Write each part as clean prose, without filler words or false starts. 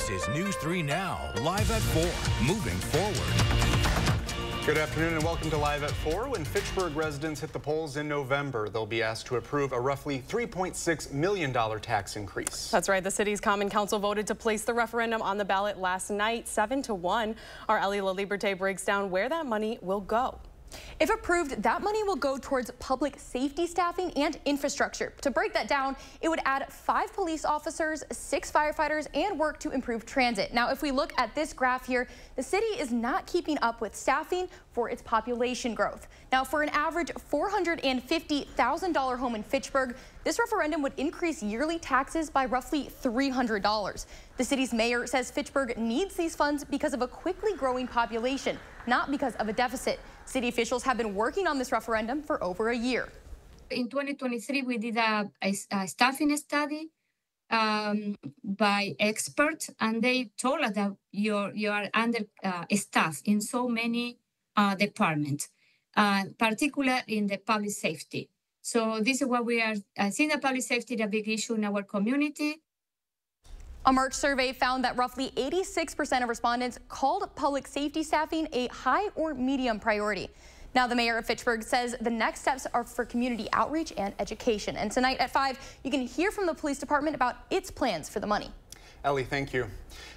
This is News 3 Now, live at 4, moving forward. Good afternoon and welcome to Live at 4. When Fitchburg residents hit the polls in November, they'll be asked to approve a roughly $3.6 million tax increase. That's right. The city's Common Council voted to place the referendum on the ballot last night, 7-1. Our Ellie LaLiberte breaks down where that money will go. If approved, that money will go towards public safety staffing and infrastructure. To break that down, it would add 5 police officers, 6 firefighters, and work to improve transit. Now, if we look at this graph here, the city is not keeping up with staffing for its population growth. Now, for an average $450,000 home in Fitchburg, this referendum would increase yearly taxes by roughly $300. The city's mayor says Fitchburg needs these funds because of a quickly growing population, not because of a deficit. City officials have been working on this referendum for over a year. In 2023, we did a staffing study by experts, and they told us that you are under staffed in so many departments, particularly in the public safety. So this is what we are seeing. The public safety is a big issue in our community. A March survey found that roughly 86% of respondents called public safety staffing a high or medium priority. Now, the mayor of Fitchburg says the next steps are for community outreach and education. And tonight at 5, you can hear from the police department about its plans for the money. Ellie, thank you.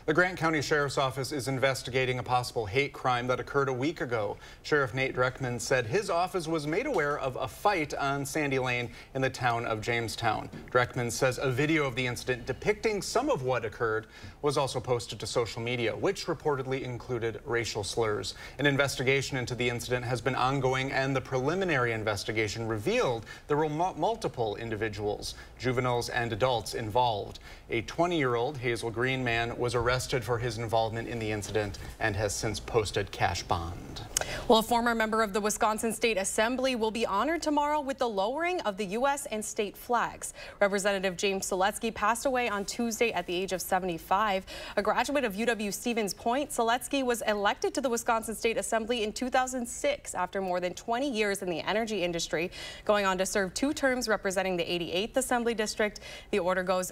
The Grant County Sheriff's Office is investigating a possible hate crime that occurred a week ago. Sheriff Nate Dreckman said his office was made aware of a fight on Sandy Lane in the town of Jamestown. Dreckman says a video of the incident depicting some of what occurred was also posted to social media, which reportedly included racial slurs. An investigation into the incident has been ongoing, and the preliminary investigation revealed there were multiple individuals, juveniles and adults, involved. A 20-year-old Hazel Green man was arrested for his involvement in the incident and has since posted cash bond. Well, a former member of the Wisconsin State Assembly will be honored tomorrow with the lowering of the U.S. and state flags. Representative James Seletsky passed away on Tuesday at the age of 75. A graduate of UW-Stevens Point, Seletsky was elected to the Wisconsin State Assembly in 2006 after more than 20 years in the energy industry, going on to serve 2 terms representing the 88th Assembly District. The order goes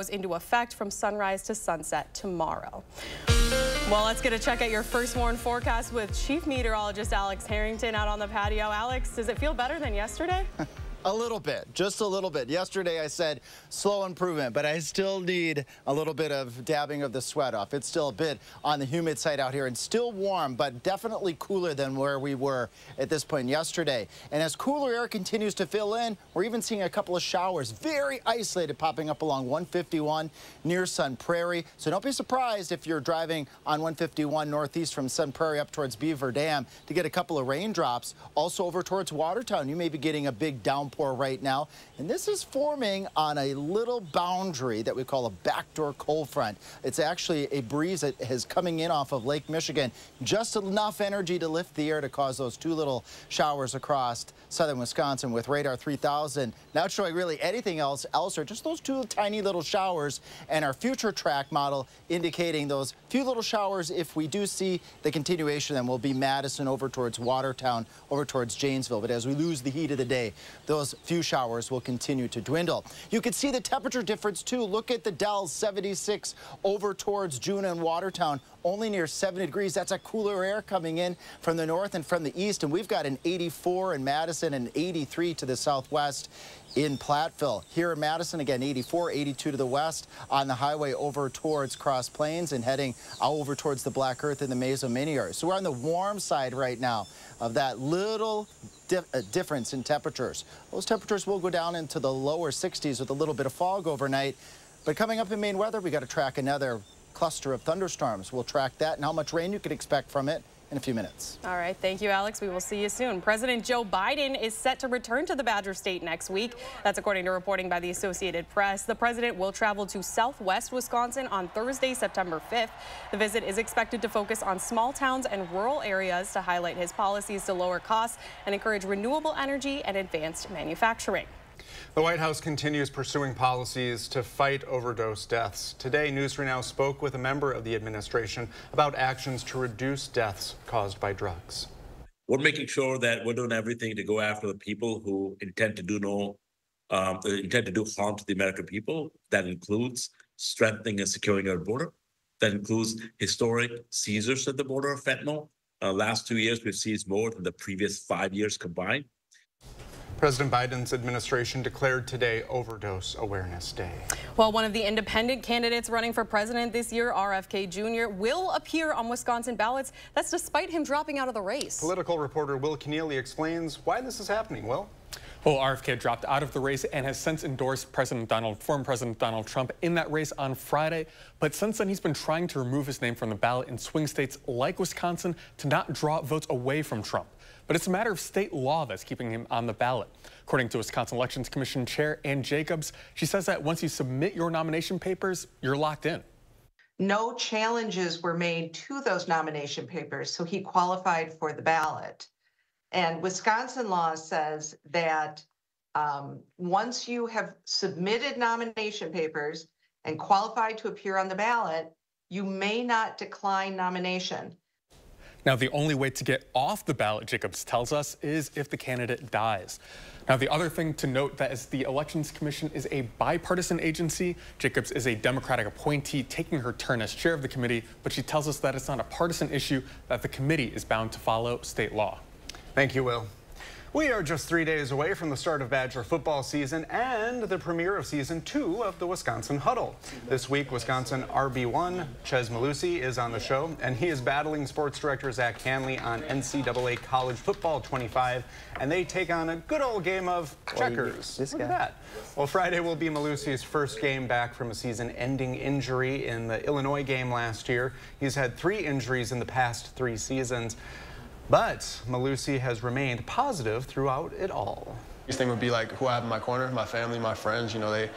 into effect from sunrise to sunset tomorrow. Well, let's get a check at your first warn forecast with Chief Meteorologist Alex Harrington out on the patio. Alex, does it feel better than yesterday? A little bit, just a little bit. Yesterday I said slow improvement, but I still need a little bit of dabbing of the sweat off. It's still a bit on the humid side out here and still warm, but definitely cooler than where we were at this point yesterday. And as cooler air continues to fill in, we're even seeing a couple of showers, very isolated, popping up along 151 near Sun Prairie. So don't be surprised if you're driving on 151 northeast from Sun Prairie up towards Beaver Dam to get a couple of raindrops. Also over towards Watertown, you may be getting a big downpour right now, and this is forming on a little boundary that we call a backdoor cold front. It's actually a breeze that is coming in off of Lake Michigan, just enough energy to lift the air to cause those 2 little showers across southern Wisconsin with radar 3000. Not showing really anything else or just those 2 tiny little showers, and our future track model indicating those few little showers. If we do see the continuation, then will be Madison over towards Watertown, over towards Janesville. But as we lose the heat of the day, those few showers will continue to dwindle. You can see the temperature difference too. Look at the Dells, 76 over towards June and Watertown, only near 70 degrees. That's a cooler air coming in from the north and from the east. And we've got an 84 in Madison and 83 to the southwest in Platteville. Here in Madison, again, 84, 82 to the west on the highway over towards Cross Plains and heading over towards the Black Earth in the Mesa Mini area. So we're on the warm side right now of that little difference in temperatures. Those temperatures will go down into the lower 60s with a little bit of fog overnight. But coming up in Maine weather, we got to track another cluster of thunderstorms. We'll track that and how much rain you can expect from it in a few minutes. All right, thank you, Alex. We will see you soon. President Joe Biden is set to return to the Badger State next week. That's according to reporting by the Associated Press. The president will travel to southwest Wisconsin on Thursday, September 5th. The visit is expected to focus on small towns and rural areas to highlight his policies to lower costs and encourage renewable energy and advanced manufacturing. The White House continues pursuing policies to fight overdose deaths. Today, News 3 Now spoke with a member of the administration about actions to reduce deaths caused by drugs. We're making sure that we're doing everything to go after the people who intend to do harm to the American people. That includes strengthening and securing our border. That includes historic seizures at the border of fentanyl. Last 2 years, we've seized more than the previous 5 years combined. President Biden's administration declared today Overdose Awareness Day. Well, one of the independent candidates running for president this year, RFK Jr., will appear on Wisconsin ballots. That's despite him dropping out of the race. Political reporter Will Keneally explains why this is happening. Will? Well, RFK dropped out of the race and has since endorsed former President Donald Trump in that race on Friday. But since then, he's been trying to remove his name from the ballot in swing states like Wisconsin to not draw votes away from Trump. But it's a matter of state law that's keeping him on the ballot. According to Wisconsin Elections Commission Chair Ann Jacobs, she says that once you submit your nomination papers, you're locked in. No challenges were made to those nomination papers, so he qualified for the ballot. And Wisconsin law says that once you have submitted nomination papers and qualified to appear on the ballot, you may not decline nomination. Now, the only way to get off the ballot, Jacobs tells us, is if the candidate dies. Now, the other thing to note that is the Elections Commission is a bipartisan agency. Jacobs is a Democratic appointee taking her turn as chair of the committee, but she tells us that it's not a partisan issue, that the committee is bound to follow state law. Thank you, Will. We are just 3 days away from the start of Badger football season and the premiere of Season 2 of the Wisconsin Huddle. This week, Wisconsin RB1, Ches Malusi, is on the show, and he is battling sports director Zach Hanley on NCAA College Football 25, and they take on a good old game of checkers. Look at that. Well, Friday will be Malusi's first game back from a season-ending injury in the Illinois game last year. He's had 3 injuries in the past 3 seasons. But Malusi has remained positive throughout it all. This thing would be like who I have in my corner, my family, my friends. You know,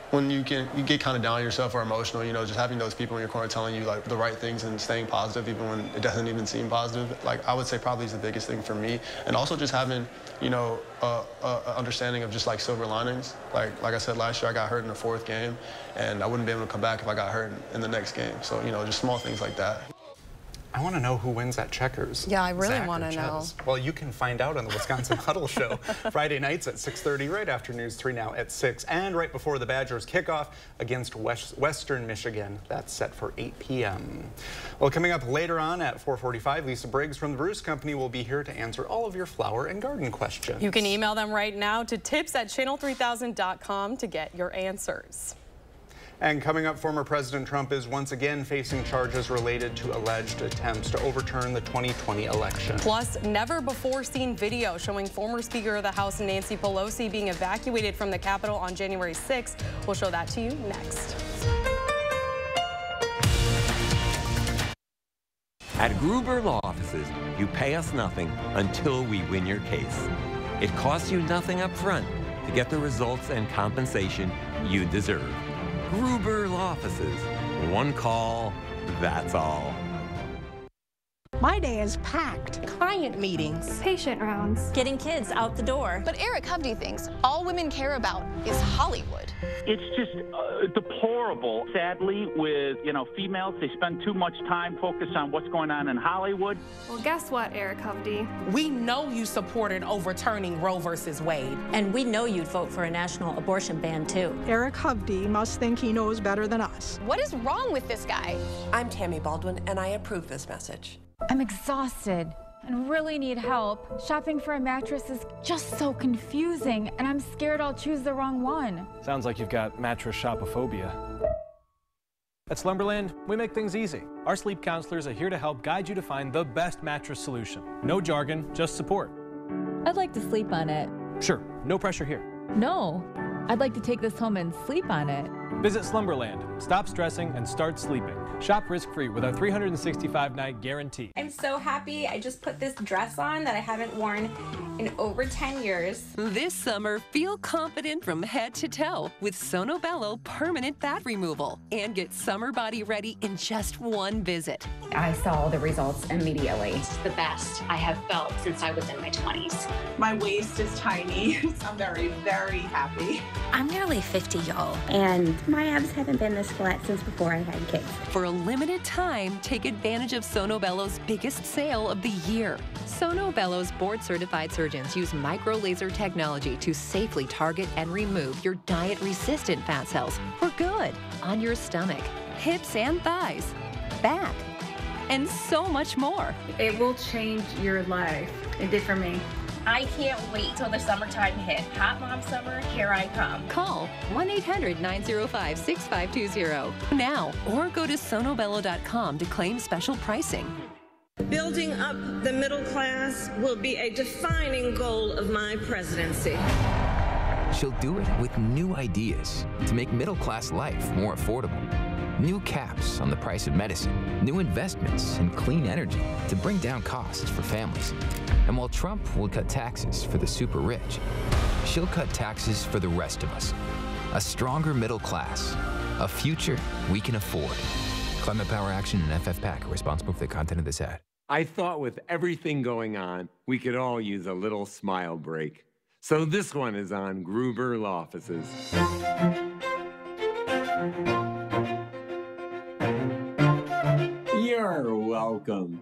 when you get kind of down on yourself or emotional, you know, just having those people in your corner telling you like the right things and staying positive even when it doesn't even seem positive. Like I would say probably is the biggest thing for me. And also just having, you know, a understanding of just like silver linings. Like I said last year, I got hurt in the 4th game, and I wouldn't be able to come back if I got hurt in the next game. So you know, just small things like that. I want to know who wins at checkers. Yeah, I really want to know. Well, you can find out on the Wisconsin Huddle Show Friday nights at 6:30, right after News 3 Now at 6, and right before the Badgers kickoff against Western Michigan. That's set for 8 p.m. Well, coming up later on at 4:45, Lisa Briggs from the Bruce Company will be here to answer all of your flower and garden questions. You can email them right now to tips@channel3000.com to get your answers. And coming up, former President Trump is once again facing charges related to alleged attempts to overturn the 2020 election. Plus, never-before-seen video showing former Speaker of the House Nancy Pelosi being evacuated from the Capitol on January 6th. We'll show that to you next. At Gruber Law Offices, you pay us nothing until we win your case. It costs you nothing up front to get the results and compensation you deserve. Gruber Law Offices. One call, that's all. My day is packed. Client meetings, patient rounds, getting kids out the door. But Eric Hovde thinks all women care about is Hollywood. It's just deplorable. Sadly, with, females, they spend too much time focused on what's going on in Hollywood. Well, guess what, Eric Hovde? We know you supported overturning Roe versus Wade. And we know you'd vote for a national abortion ban, too. Eric Hovde must think he knows better than us. What is wrong with this guy? I'm Tammy Baldwin, and I approve this message. I'm exhausted and really need help. Shopping for a mattress is just so confusing, and I'm scared I'll choose the wrong one. Sounds like you've got mattress shopophobia. At Slumberland, we make things easy. Our sleep counselors are here to help guide you to find the best mattress solution. No jargon, just support. I'd like to sleep on it. Sure, no pressure here. No, I'd like to take this home and sleep on it. Visit Slumberland. Stop stressing and start sleeping. Shop risk-free with our 365-night guarantee. I'm so happy. I just put this dress on that I haven't worn in over 10 years. This summer, feel confident from head to toe with Sono Bello permanent fat removal and get summer body ready in just one visit. I saw the results immediately. It's the best I have felt since I was in my 20s. My waist is tiny, so I'm very, very happy. I'm nearly 50, y'all, and My abs haven't been this flat since before I had kids. For a limited time, take advantage of Sono Bello's biggest sale of the year. Sono Bello's board-certified surgeons use micro-laser technology to safely target and remove your diet-resistant fat cells for good on your stomach, hips and thighs, back, and so much more. It will change your life. It did for me. I can't wait till the summertime hit. Hot mom summer, here I come. Call 1-800-905-6520 now or go to sonobello.com to claim special pricing. Building up the middle class will be a defining goal of my presidency. She'll do it with new ideas to make middle-class life more affordable. New caps on the price of medicine, new investments in clean energy to bring down costs for families. And while Trump will cut taxes for the super rich, she'll cut taxes for the rest of us. A stronger middle class, a future we can afford. Climate Power Action and FFPAC are responsible for the content of this ad. I thought with everything going on, we could all use a little smile break. So this one is on Gruber Law Offices. You're welcome.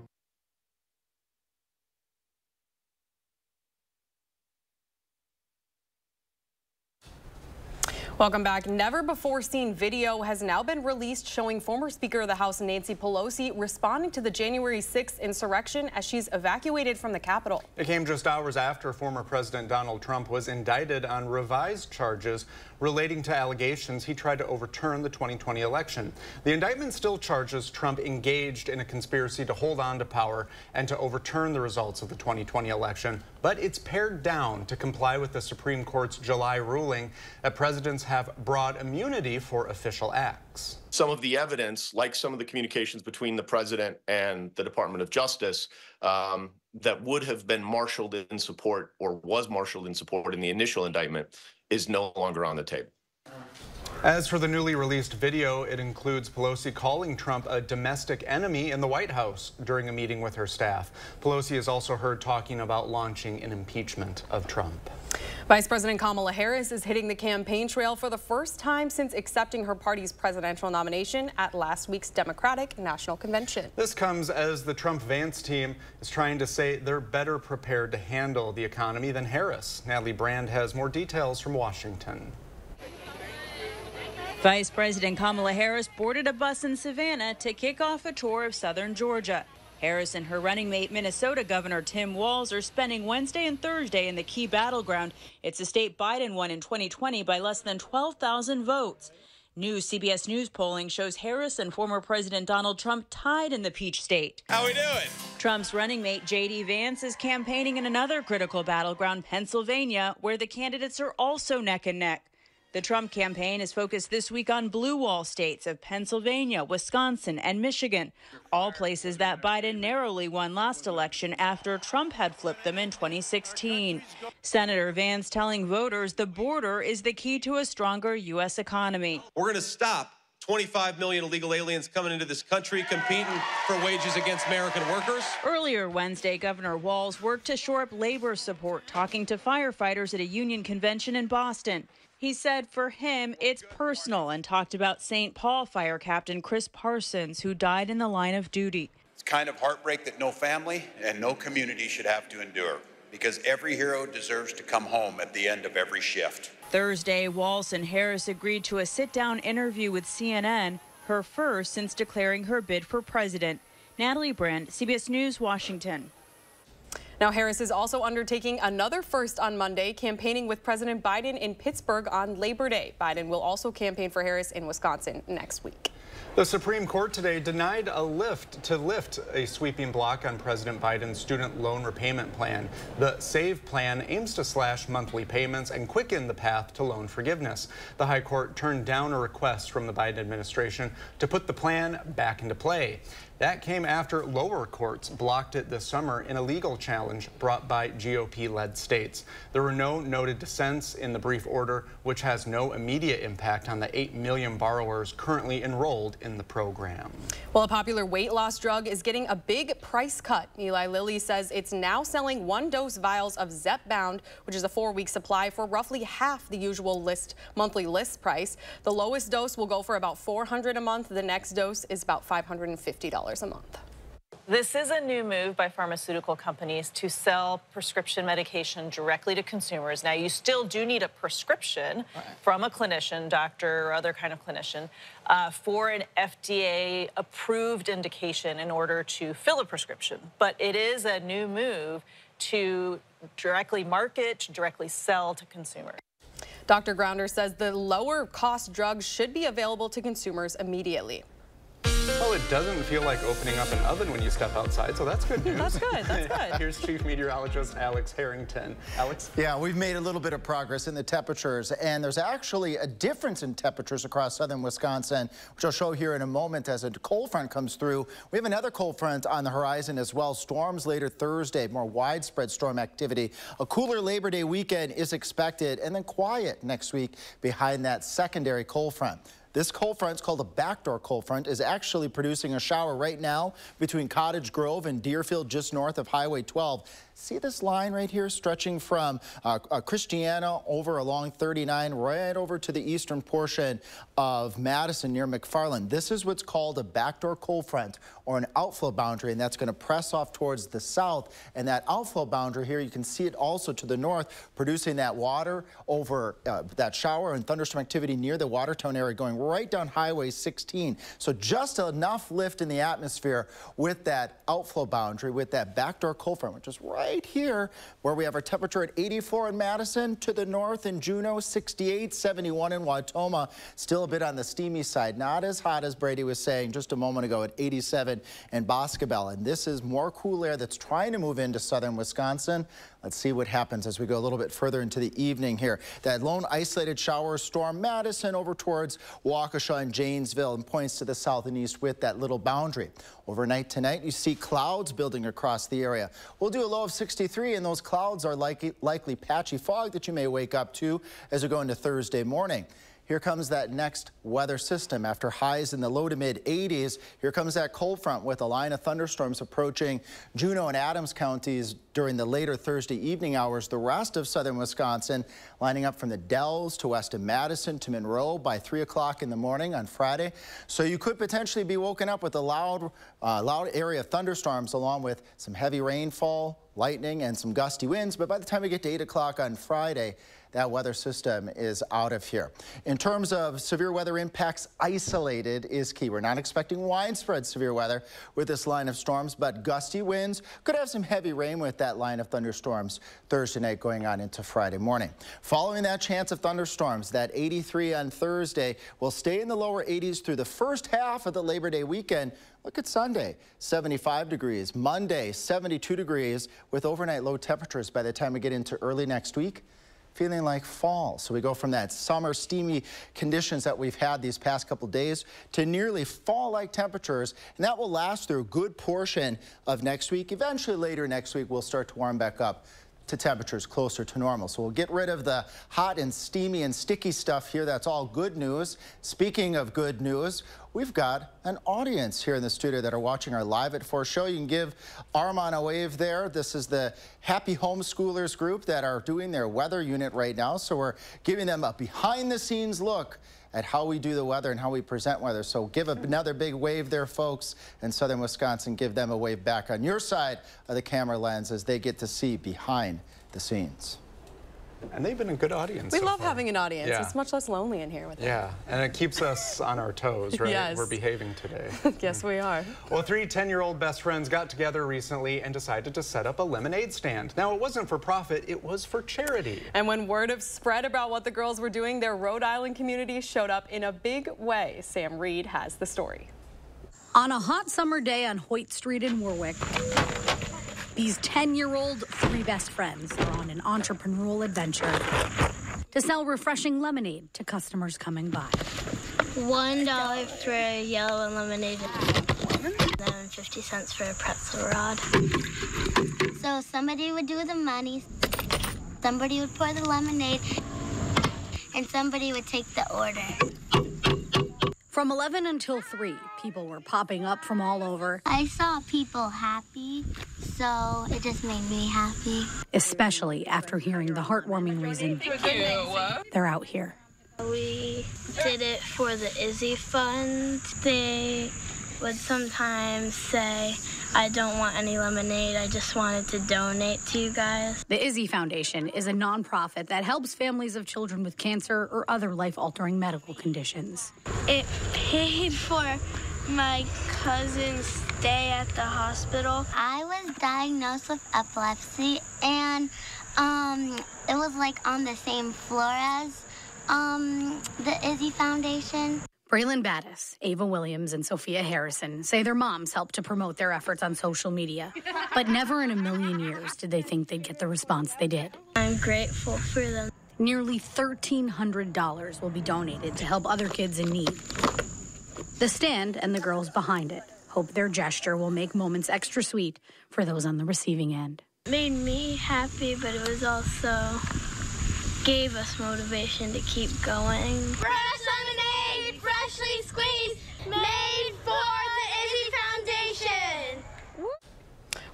Welcome back. Never before seen video has now been released showing former Speaker of the House Nancy Pelosi responding to the January 6th insurrection as she's evacuated from the Capitol. It came just hours after former President Donald Trump was indicted on revised charges relating to allegations he tried to overturn the 2020 election. The indictment still charges Trump engaged in a conspiracy to hold on to power and to overturn the results of the 2020 election, but it's pared down to comply with the Supreme Court's July ruling that presidents have broad immunity for official acts. Some of the evidence, like some of the communications between the president and the Department of Justice, that would have been marshaled in support or was marshaled in support in the initial indictment, is no longer on the table. As for the newly released video, it includes Pelosi calling Trump a domestic enemy in the White House during a meeting with her staff. Pelosi is also heard talking about launching an impeachment of Trump. Vice President Kamala Harris is hitting the campaign trail for the first time since accepting her party's presidential nomination at last week's Democratic National Convention. This comes as the Trump-Vance team is trying to say they're better prepared to handle the economy than Harris. Natalie Brand has more details from Washington. Vice President Kamala Harris boarded a bus in Savannah to kick off a tour of southern Georgia. Harris and her running mate, Minnesota Governor Tim Walz, are spending Wednesday and Thursday in the key battleground. It's a state Biden won in 2020 by less than 12,000 votes. New CBS News polling shows Harris and former President Donald Trump tied in the Peach State. How we doing? Trump's running mate, J.D. Vance, is campaigning in another critical battleground, Pennsylvania, where the candidates are also neck and neck. The Trump campaign is focused this week on blue wall states of Pennsylvania, Wisconsin, and Michigan, all places that Biden narrowly won last election after Trump had flipped them in 2016. Senator Vance telling voters the border is the key to a stronger U.S. economy. We're going to stop 25 million illegal aliens coming into this country competing for wages against American workers. Earlier Wednesday, Governor Walz worked to shore up labor support, talking to firefighters at a union convention in Boston. He said for him, it's personal, and talked about St. Paul Fire Captain Chris Parsons, who died in the line of duty. It's kind of heartbreak that no family and no community should have to endure, because every hero deserves to come home at the end of every shift. Thursday, Walz and Harris agreed to a sit-down interview with CNN, her first since declaring her bid for president. Natalie Brand, CBS News, Washington. Now, Harris is also undertaking another first on Monday, campaigning with President Biden in Pittsburgh on Labor Day. Biden will also campaign for Harris in Wisconsin next week. The Supreme Court today denied a lift a sweeping block on President Biden's student loan repayment plan. The SAVE plan aims to slash monthly payments and quicken the path to loan forgiveness. The High Court turned down a request from the Biden administration to put the plan back into play. That came after lower courts blocked it this summer in a legal challenge brought by GOP-led states. There were no noted dissents in the brief order, which has no immediate impact on the 8 million borrowers currently enrolled enrolled in the program. Well, a popular weight loss drug is getting a big price cut. Eli Lilly says it's now selling 1-dose vials of Zepbound, which is a 4-week supply, for roughly half the usual monthly list price. The lowest dose will go for about $400 a month. The next dose is about $550 a month. This is a new move by pharmaceutical companies to sell prescription medication directly to consumers. Now, you still do need a prescription from a clinician, doctor, or other kind of clinician, for an FDA-approved indication in order to fill a prescription. But it is a new move to directly market, directly sell to consumers. Dr. Grounder says the lower-cost drugs should be available to consumers immediately. Well, it doesn't feel like opening up an oven when you step outside, so that's good news. That's good, that's good. Here's Chief Meteorologist Alex Harrington. Alex? Yeah, we've made a little bit of progress in the temperatures, and there's actually a difference in temperatures across southern Wisconsin, which I'll show here in a moment as a cold front comes through. We have another cold front on the horizon as well. Storms later Thursday, more widespread storm activity. A cooler Labor Day weekend is expected, and then quiet next week behind that secondary cold front. This cold front, it's called a backdoor cold front, is actually producing a shower right now between Cottage Grove and Deerfield, just north of Highway 12. See this line right here stretching from Christiana over along 39 right over to the eastern portion of Madison near McFarland. This is what's called a backdoor cold front or an outflow boundary, and that's going to press off towards the south. And that outflow boundary here, you can see it also to the north, producing that water over that shower and thunderstorm activity near the Watertown area going right down Highway 16. So just enough lift in the atmosphere with that outflow boundary, with that backdoor cold front, which is right here where we have our temperature at 84 in Madison, to the north in Juneau, 68, 71 in Wautoma. Still a bit on the steamy side, not as hot as Brady was saying just a moment ago at 87 in Boscobel. And this is more cool air that's trying to move into southern Wisconsin. Let's see what happens as we go a little bit further into the evening here. That lone isolated shower storm Madison over towards Waukesha and Janesville and points to the south and east with that little boundary. Overnight tonight, you see clouds building across the area. We'll do a low of 63, and those clouds are likely patchy fog that you may wake up to as we go into Thursday morning. Here comes that next weather system. After highs in the low to mid 80s, here comes that cold front with a line of thunderstorms approaching Juneau and Adams counties during the later Thursday evening hours. The rest of southern Wisconsin lining up from the Dells to west of Madison to Monroe by 3 o'clock in the morning on Friday. So you could potentially be woken up with a loud area of thunderstorms along with some heavy rainfall, lightning, and some gusty winds. But by the time we get to 8 o'clock on Friday, that weather system is out of here. In terms of severe weather impacts, isolated is key. We're not expecting widespread severe weather with this line of storms, but gusty winds could have some heavy rain with that line of thunderstorms Thursday night going on into Friday morning. Following that chance of thunderstorms, that 83 on Thursday will stay in the lower 80s through the first half of the Labor Day weekend. Look at Sunday, 75 degrees. Monday, 72 degrees with overnight low temperatures by the time we get into early next week. Feeling like fall. So we go from that summer steamy conditions that we've had these past couple days to nearly fall-like temperatures, and that will last through a good portion of next week. Eventually later next week we'll start to warm back up to temperatures closer to normal. So we'll get rid of the hot and steamy and sticky stuff here. That's all good news. Speaking of good news, we've got an audience here in the studio that are watching our Live at 4 show. You can give Armand a wave there. This is the Happy Homeschoolers group that are doing their weather unit right now. So we're giving them a behind-the-scenes look at how we do the weather and how we present weather. So give another big wave there, folks. In southern Wisconsin, give them a wave back on your side of the camera lens as they get to see behind the scenes. And they've been a good audience. We love having an audience. Yeah. It's much less lonely in here with them. Yeah, and it keeps us on our toes, right? Yes. We're behaving today. Yes, we are. Well, 3 10-year-old best friends got together recently and decided to set up a lemonade stand. Now, it wasn't for profit, it was for charity. And when word of spread about what the girls were doing, their Rhode Island community showed up in a big way. Sam Reed has the story. On a hot summer day on Hoyt Street in Warwick, these 10-year-old 3 best friends are on an entrepreneurial adventure to sell refreshing lemonade to customers coming by. $1 for a yellow lemonade, then 50 cents for a pretzel rod. So somebody would do the money, somebody would pour the lemonade, and somebody would take the order. From 11 until 3, people were popping up from all over. I saw people happy, so it just made me happy. Especially after hearing the heartwarming reason they're out here. We did it for the Izzy Fund. They would sometimes say, I don't want any lemonade, I just wanted to donate to you guys. The Izzy Foundation is a nonprofit that helps families of children with cancer or other life-altering medical conditions. It paid for my cousin's stay at the hospital. I was diagnosed with epilepsy, and it was like on the same floor as the Izzy Foundation. Braylon Battis, Ava Williams, and Sophia Harrison say their moms helped to promote their efforts on social media, but never in a million years did they think they'd get the response they did. I'm grateful for them. Nearly $1,300 will be donated to help other kids in need. The stand and the girls behind it hope their gesture will make moments extra sweet for those on the receiving end. It made me happy, but it was also gave us motivation to keep going. Fresh lemonade, freshly squeezed, made for the Izzy Foundation.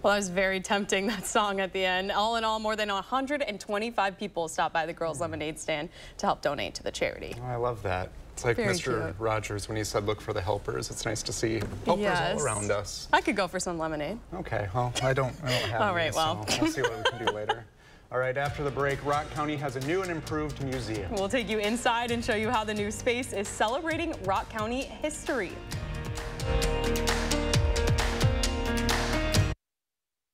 Well, that was very tempting, that song at the end. All in all, more than 125 people stopped by the Girls Lemonade stand to help donate to the charity. Oh, I love that. It's like Very Mr. cute. Rogers when he said, look for the helpers. It's nice to see helpers all around us. I could go for some lemonade. Okay, well, I don't have All any, right, well. so we'll see what we can do later. All right, after the break, Rock County has a new and improved museum. We'll take you inside and show you how the new space is celebrating Rock County history.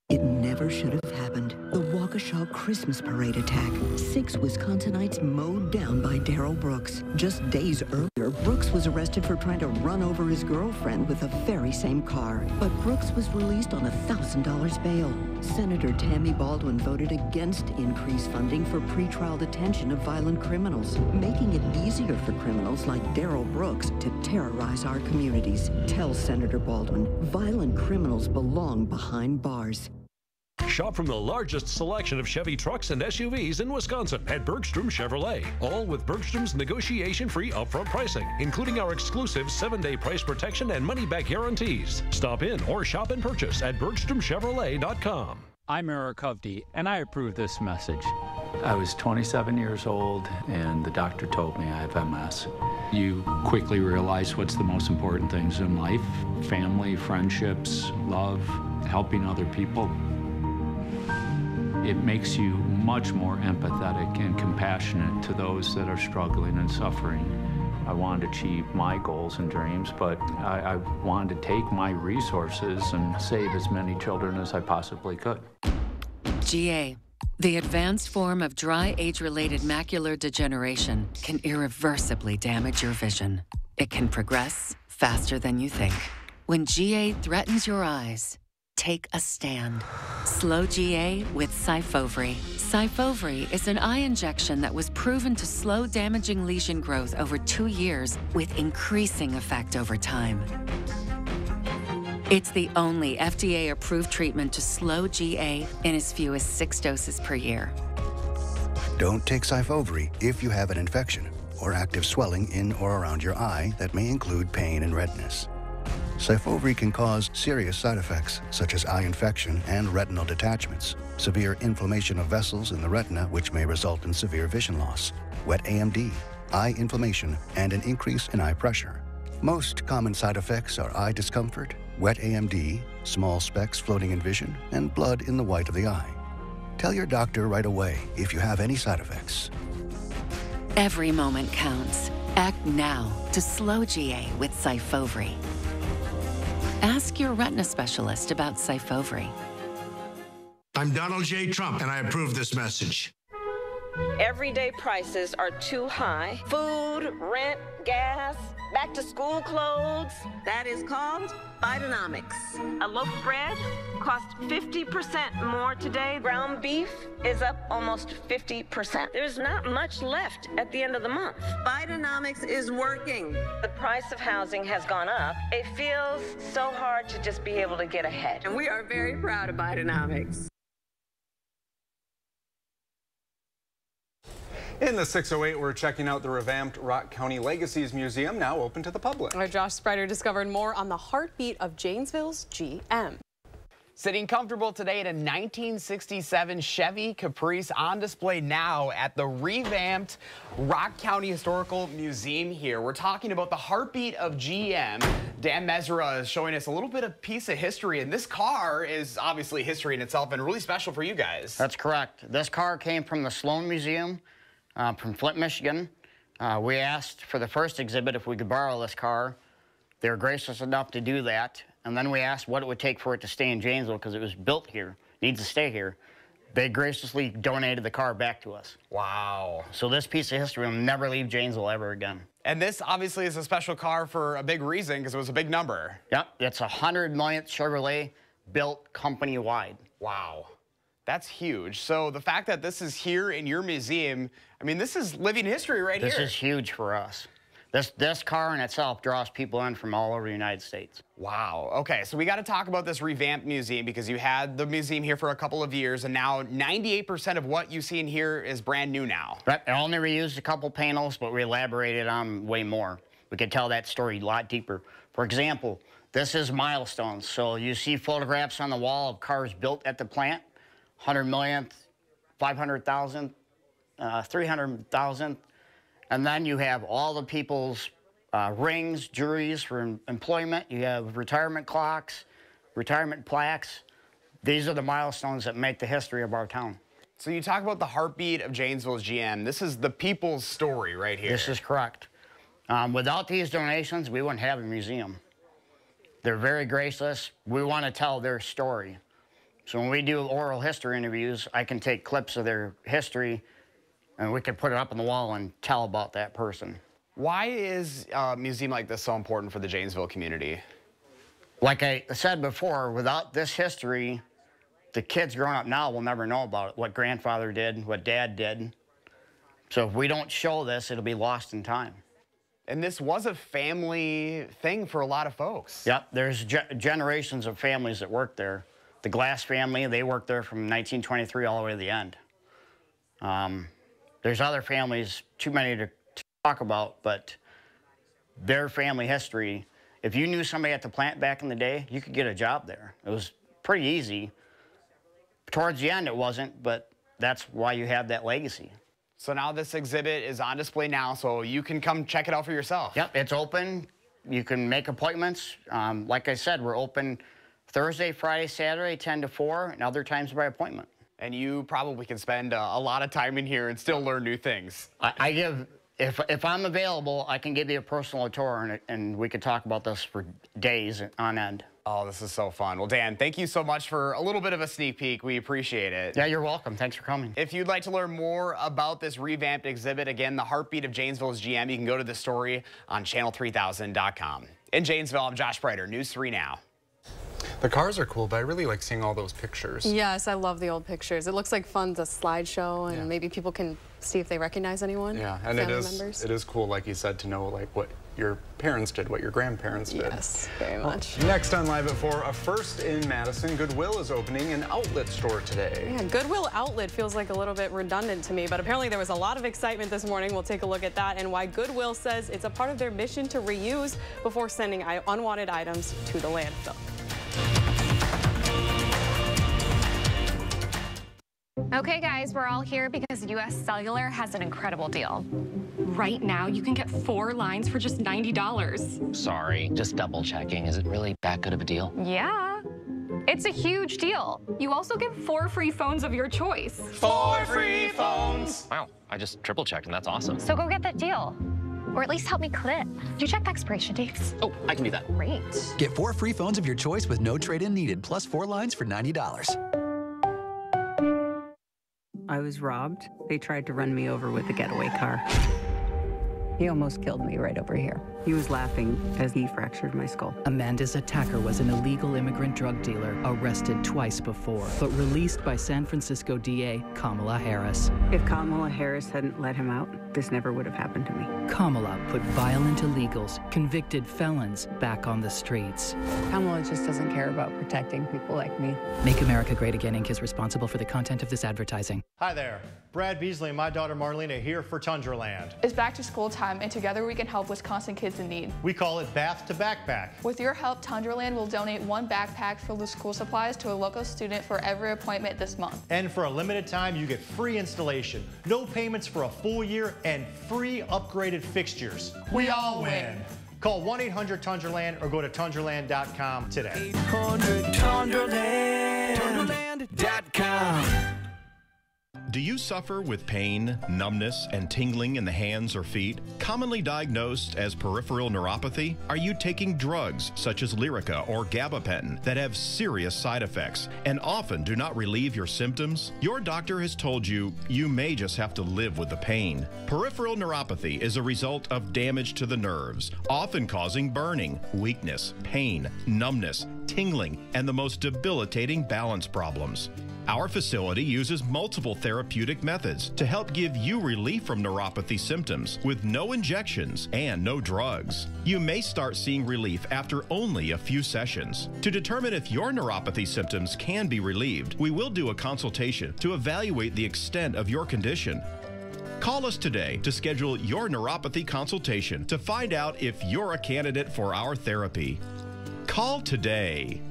It never should have happened. The Waukesha Christmas Parade attack. 6 Wisconsinites mowed down by Darrell Brooks. Just days earlier, Brooks was arrested for trying to run over his girlfriend with the very same car. But Brooks was released on $1,000 bail. Senator Tammy Baldwin voted against increased funding for pretrial detention of violent criminals, making it easier for criminals like Darrell Brooks to terrorize our communities. Tell Senator Baldwin, violent criminals belong behind bars. Shop from the largest selection of Chevy trucks and SUVs in Wisconsin at Bergstrom Chevrolet. All with Bergstrom's negotiation-free upfront pricing, including our exclusive 7-day price protection and money-back guarantees. Stop in or shop and purchase at BergstromChevrolet.com. I'm Eric Hovde, and I approve this message. I was 27 years old, and the doctor told me I have MS. You quickly realize what's the most important things in life: family, friendships, love, helping other people. It makes you much more empathetic and compassionate to those that are struggling and suffering. I wanted to achieve my goals and dreams, but I wanted to take my resources and save as many children as I possibly could. GA, the advanced form of dry age-related macular degeneration, can irreversibly damage your vision. It can progress faster than you think. When GA threatens your eyes, take a stand. Slow GA with Syfovre. Syfovre is an eye injection that was proven to slow damaging lesion growth over 2 years with increasing effect over time. It's the only FDA-approved treatment to slow GA in as few as 6 doses per year. Don't take Syfovre if you have an infection or active swelling in or around your eye that may include pain and redness. Syfovre can cause serious side effects such as eye infection and retinal detachments, severe inflammation of vessels in the retina which may result in severe vision loss, wet AMD, eye inflammation, and an increase in eye pressure. Most common side effects are eye discomfort, wet AMD, small specks floating in vision, and blood in the white of the eye. Tell your doctor right away if you have any side effects. Every moment counts. Act now to slow GA with Syfovre. Ask your retina specialist about Syfovre. I'm Donald J. Trump, and I approve this message. Everyday prices are too high. Food, rent, gas, back to school clothes. That is called Bidenomics. A loaf of bread costs 50% more today. Ground beef is up almost 50%. There's not much left at the end of the month. Bidenomics is working. The price of housing has gone up. It feels so hard to just be able to get ahead. And we are very proud of Bidenomics. In the 608, we're checking out the revamped Rock County Legacies Museum, now open to the public. Our Josh Sprider discovered more on the heartbeat of Janesville's GM. Sitting comfortable today in a 1967 Chevy Caprice on display now at the revamped Rock County Historical Museum here. We're talking about the heartbeat of GM. Dan Mesra is showing us a little bit of piece of history, and this car is obviously history in itself and really special for you guys. That's correct. This car came from the Sloan Museum from Flint, Michigan. We asked for the first exhibit if we could borrow this car. They were gracious enough to do that. And then we asked what it would take for it to stay in Janesville because it was built here, needs to stay here. They graciously donated the car back to us. Wow. So this piece of history will never leave Janesville ever again. And this obviously is a special car for a big reason because it was a big number. Yep, it's a 100 millionth Chevrolet built company-wide. Wow. That's huge. So the fact that this is here in your museum, I mean, this is living history right here. This is huge for us. This car in itself draws people in from all over the United States. Wow. Okay, so we got to talk about this revamped museum because you had the museum here for a couple of years, and now 98% of what you see in here is brand new now. Right. I only reused a couple panels, but we elaborated on way more. We could tell that story a lot deeper. For example, this is milestones. So you see photographs on the wall of cars built at the plant, 100 millionth, 500,000, 300,000. And then you have all the people's rings, juries for employment. You have retirement clocks, retirement plaques. These are the milestones that make the history of our town. So you talk about the heartbeat of Janesville's GM. This is the people's story right here. This is correct. Without these donations, we wouldn't have a museum. They're very gracious. We want to tell their story. So when we do oral history interviews, I can take clips of their history and we could put it up on the wall and tell about that person. Why is a museum like this so important for the Janesville community? Like I said before, without this history, the kids growing up now will never know about it, what grandfather did, what dad did. So if we don't show this, it'll be lost in time. And this was a family thing for a lot of folks. Yep, there's generations of families that work there. The Glass family, they worked there from 1923 all the way to the end. There's other families, too many to talk about, but their family history, if you knew somebody at the plant back in the day, you could get a job there. It was pretty easy. Towards the end, it wasn't, but that's why you have that legacy. So now this exhibit is on display now, so you can come check it out for yourself. Yep, it's open. You can make appointments. Like I said, we're open Thursday, Friday, Saturday, 10 to 4, and other times by appointment. And you probably can spend a lot of time in here and still learn new things. I give, if I'm available, I can give you a personal tour, and we could talk about this for days on end. Oh, this is so fun. Well, Dan, thank you so much for a little bit of a sneak peek. We appreciate it. Yeah, you're welcome. Thanks for coming. If you'd like to learn more about this revamped exhibit, again, the heartbeat of Janesville's GM, you can go to the story on channel3000.com. In Janesville, I'm Josh Sprider, News 3 Now. The cars are cool, but I really like seeing all those pictures. Yes, I love the old pictures. It looks like fun, the slideshow, and maybe people can see if they recognize anyone. Yeah, and it is cool, like you said, to know like what your parents did, what your grandparents did. Yes, very much. Next on Live at 4, a first in Madison, Goodwill is opening an outlet store today. Yeah, Goodwill outlet feels like a little bit redundant to me, but apparently there was a lot of excitement this morning. We'll take a look at that and why Goodwill says it's a part of their mission to reuse before sending unwanted items to the landfill. Okay, guys, we're all here because US Cellular has an incredible deal. Right now, you can get 4 lines for just $90. Sorry, just double checking. Is it really that good of a deal? Yeah. It's a huge deal. You also get 4 free phones of your choice. 4 free phones! Wow, I just triple checked, and that's awesome. So go get that deal. Or at least help me clip. Did you check the expiration dates? Oh, I can do that. Great. Get 4 free phones of your choice with no trade-in needed, plus 4 lines for $90. I was robbed. They tried to run me over with a getaway car. He almost killed me right over here. He was laughing as he fractured my skull. Amanda's attacker was an illegal immigrant drug dealer, arrested twice before, but released by San Francisco DA Kamala Harris. If Kamala Harris hadn't let him out, this never would have happened to me. Kamala put violent illegals, convicted felons, back on the streets. Kamala just doesn't care about protecting people like me. Make America Great Again, Inc. is responsible for the content of this advertising. Hi there. Brad Beasley and my daughter Marlena here for Tundraland. It's back to school time, and together we can help Wisconsin kids in need. We call it Bath to Backpack. With your help, Tundraland will donate 1 backpack filled with school supplies to a local student for every appointment this month. And for a limited time, you get free installation, no payments for a full year, and free upgraded fixtures. We all win. Call 1-800-TUNDRALAND or go to tundraland.com today. 800-TUNDRALAND. Tundraland.com. Do you suffer with pain, numbness, and tingling in the hands or feet? Commonly diagnosed as peripheral neuropathy? Are you taking drugs such as Lyrica or gabapentin that have serious side effects and often do not relieve your symptoms? Your doctor has told you you may just have to live with the pain. Peripheral neuropathy is a result of damage to the nerves, often causing burning, weakness, pain, numbness, tingling, and the most debilitating balance problems. Our facility uses multiple therapeutic methods to help give you relief from neuropathy symptoms with no injections and no drugs. You may start seeing relief after only a few sessions. To determine if your neuropathy symptoms can be relieved, we will do a consultation to evaluate the extent of your condition. Call us today to schedule your neuropathy consultation to find out if you're a candidate for our therapy. Call today.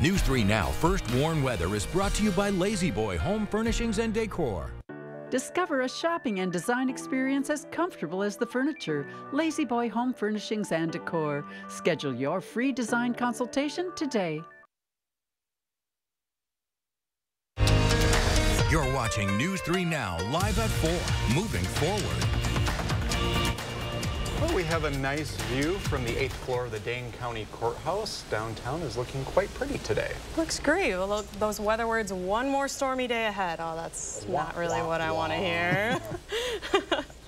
News 3 Now First Warn Weather is brought to you by Lazy Boy Home Furnishings and Decor. Discover a shopping and design experience as comfortable as the furniture. Lazy Boy Home Furnishings and Decor. Schedule your free design consultation today. You're watching News 3 Now live at 4, moving forward. Well, we have a nice view from the 8th floor of the Dane County Courthouse. Downtown is looking quite pretty today. Looks great. Well, look, those weather words, one more stormy day ahead. Oh, that's not really what I want to hear.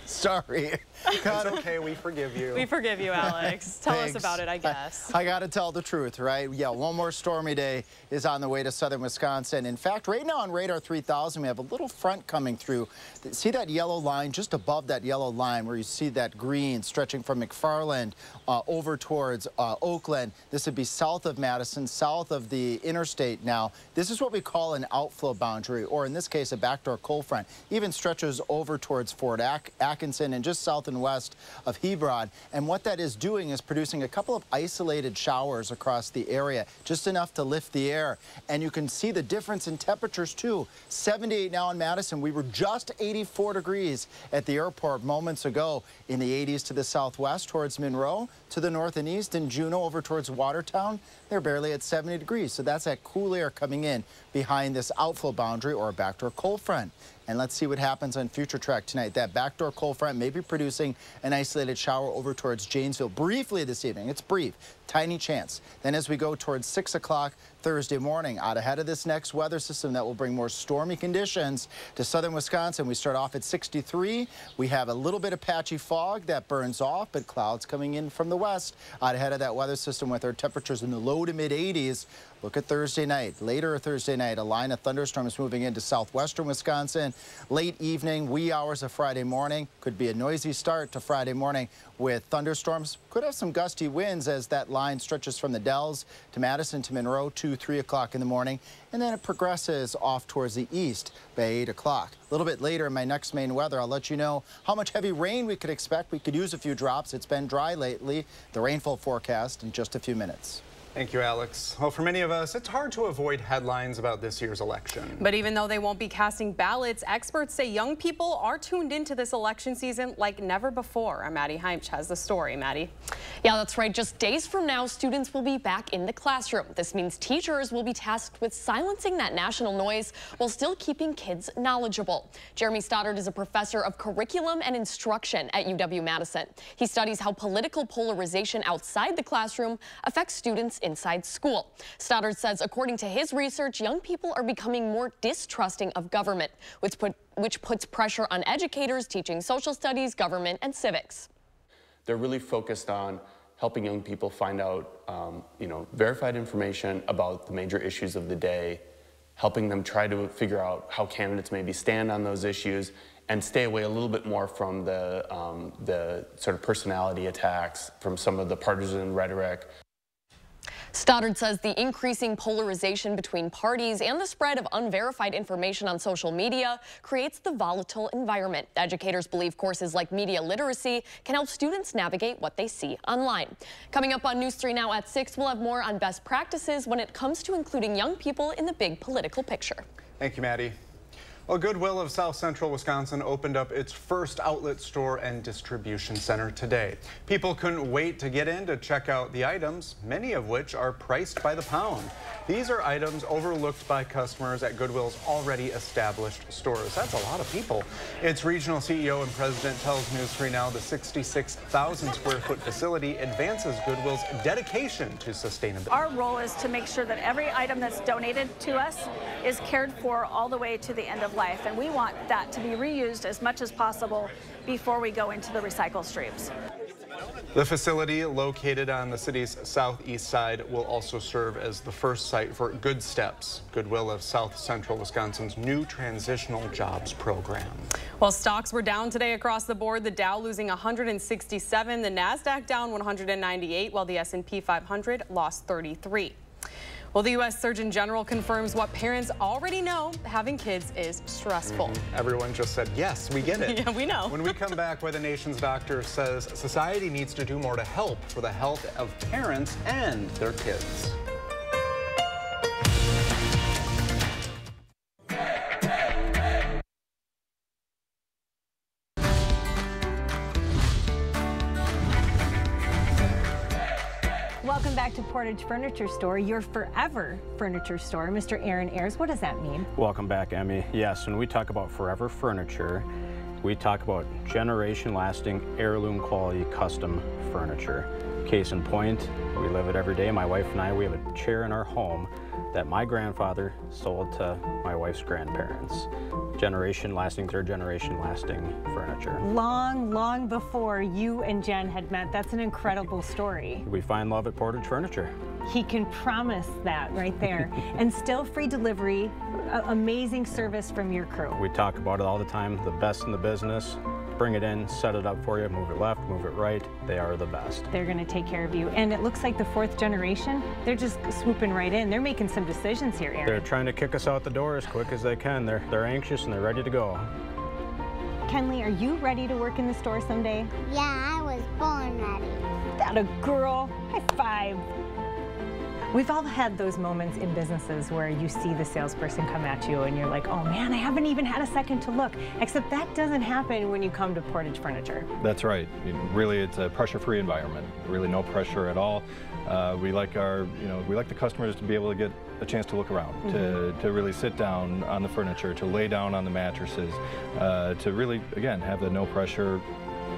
Sorry. It's okay, we forgive you. We forgive you, Alex. Tell us about it, I guess. I got to tell the truth, right? Yeah, one more stormy day is on the way to southern Wisconsin. In fact, right now on Radar 3000, we have a little front coming through. See that yellow line just above that yellow line where you see that green stretching from McFarland over towards Oakland. This would be south of Madison, south of the interstate now. This is what we call an outflow boundary, or in this case, a backdoor cold front. Even stretches over towards Fort Atkinson and just south and west of Hebron. And what that is doing is producing a couple of isolated showers across the area, just enough to lift the air. And you can see the difference in temperatures too. 78 now in Madison. We were just 84 degrees at the airport moments ago. In the 80s to the southwest towards Monroe, to the north and east in Juneau over towards Watertown. They're barely at 70 degrees. So that's that cool air coming in behind this outflow boundary or a backdoor cold front. And let's see what happens on Future Track tonight. That backdoor cold front may be producing an isolated shower over towards Janesville briefly this evening. It's brief, tiny chance. Then as we go towards 6 o'clock Thursday morning, out ahead of this next weather system that will bring more stormy conditions to southern Wisconsin. We start off at 63. We have a little bit of patchy fog that burns off, but clouds coming in from the west out ahead of that weather system with our temperatures in the low to mid 80s. Look at Thursday night. Later Thursday night, a line of thunderstorms moving into southwestern Wisconsin. Late evening, wee hours of Friday morning. Could be a noisy start to Friday morning with thunderstorms. Could have some gusty winds as that line stretches from the Dells to Madison to Monroe, 2, 3 o'clock in the morning. And then it progresses off towards the east by 8 o'clock. A little bit later in my next main weather, I'll let you know how much heavy rain we could expect. We could use a few drops. It's been dry lately. The rainfall forecast in just a few minutes. Thank you, Alex. Well, for many of us, it's hard to avoid headlines about this year's election. But even though they won't be casting ballots, experts say young people are tuned into this election season like never before. Our Maddie Heimch has the story. Maddie. Yeah, that's right. Just days from now, students will be back in the classroom. This means teachers will be tasked with silencing that national noise while still keeping kids knowledgeable. Jeremy Stoddard is a professor of curriculum and instruction at UW-Madison. He studies how political polarization outside the classroom affects students inside school. Stoddard says, according to his research, young people are becoming more distrusting of government, which puts pressure on educators teaching social studies, government, and civics. They're really focused on helping young people find out, verified information about the major issues of the day helping them try to figure out how candidates maybe stand on those issues and stay away a little bit more from the sort of personality attacks, from some of the partisan rhetoric. Stoddard says the increasing polarization between parties and the spread of unverified information on social media creates the volatile environment. Educators believe courses like media literacy can help students navigate what they see online. Coming up on News 3 Now at 6, we'll have more on best practices when it comes to including young people in the big political picture. Thank you, Maddie. Well, Goodwill of South Central Wisconsin opened up its first outlet store and distribution center today. People couldn't wait to get in to check out the items, many of which are priced by the pound. These are items overlooked by customers at Goodwill's already established stores. That's a lot of people. Its regional CEO and president tells News 3 Now the 66,000 square foot facility advances Goodwill's dedication to sustainability. Our role is to make sure that every item that's donated to us is cared for all the way to the end of life, and we want that to be reused as much as possible before we go into the recycle streams. The facility, located on the city's southeast side, will also serve as the first site for Good Steps, Goodwill of South Central Wisconsin's new transitional jobs program. Well, stocks were down today across the board. The Dow losing 167, the NASDAQ down 198, while the S&P 500 lost 33. Well, the U.S. Surgeon General confirms what parents already know: having kids is stressful. Everyone just said, yes, we get it. Yeah, we know. When we come back, where the nation's doctor says society needs to do more to help for the health of parents and their kids. Welcome back to Portage Furniture Store, your forever furniture store. Mr. Aaron Ayers, what does that mean? Welcome back, Emmy. Yes, when we talk about forever furniture, we talk about generation-lasting, heirloom-quality custom furniture. Case in point, we live it every day. My wife and I, we have a chair in our home that my grandfather sold to my wife's grandparents. Generation-lasting, third-generation-lasting furniture. Long, long before you and Jen had met. That's an incredible story. We find love at Portage Furniture. He can promise that right there. And still free delivery, amazing service from your crew. We talk about it all the time, the best in the business. Bring it in, set it up for you, move it left, move it right. They are the best. They're going to take care of you. And it looks like the fourth generation, they're just swooping right in. They're making some decisions here, Aaron. They're trying to kick us out the door as quick as they can. They're anxious and they're ready to go. Kenley, are you ready to work in the store someday? Yeah, I was born ready. That a girl. High five. We've all had those moments in businesses where you see the salesperson come at you and you're like, oh man, I haven't even had a second to look. Except that doesn't happen when you come to Portage Furniture. That's right. Really, it's a pressure-free environment. Really no pressure at all. We like the customers to be able to get a chance to look around, to really sit down on the furniture, to lay down on the mattresses, to really, again, have the no pressure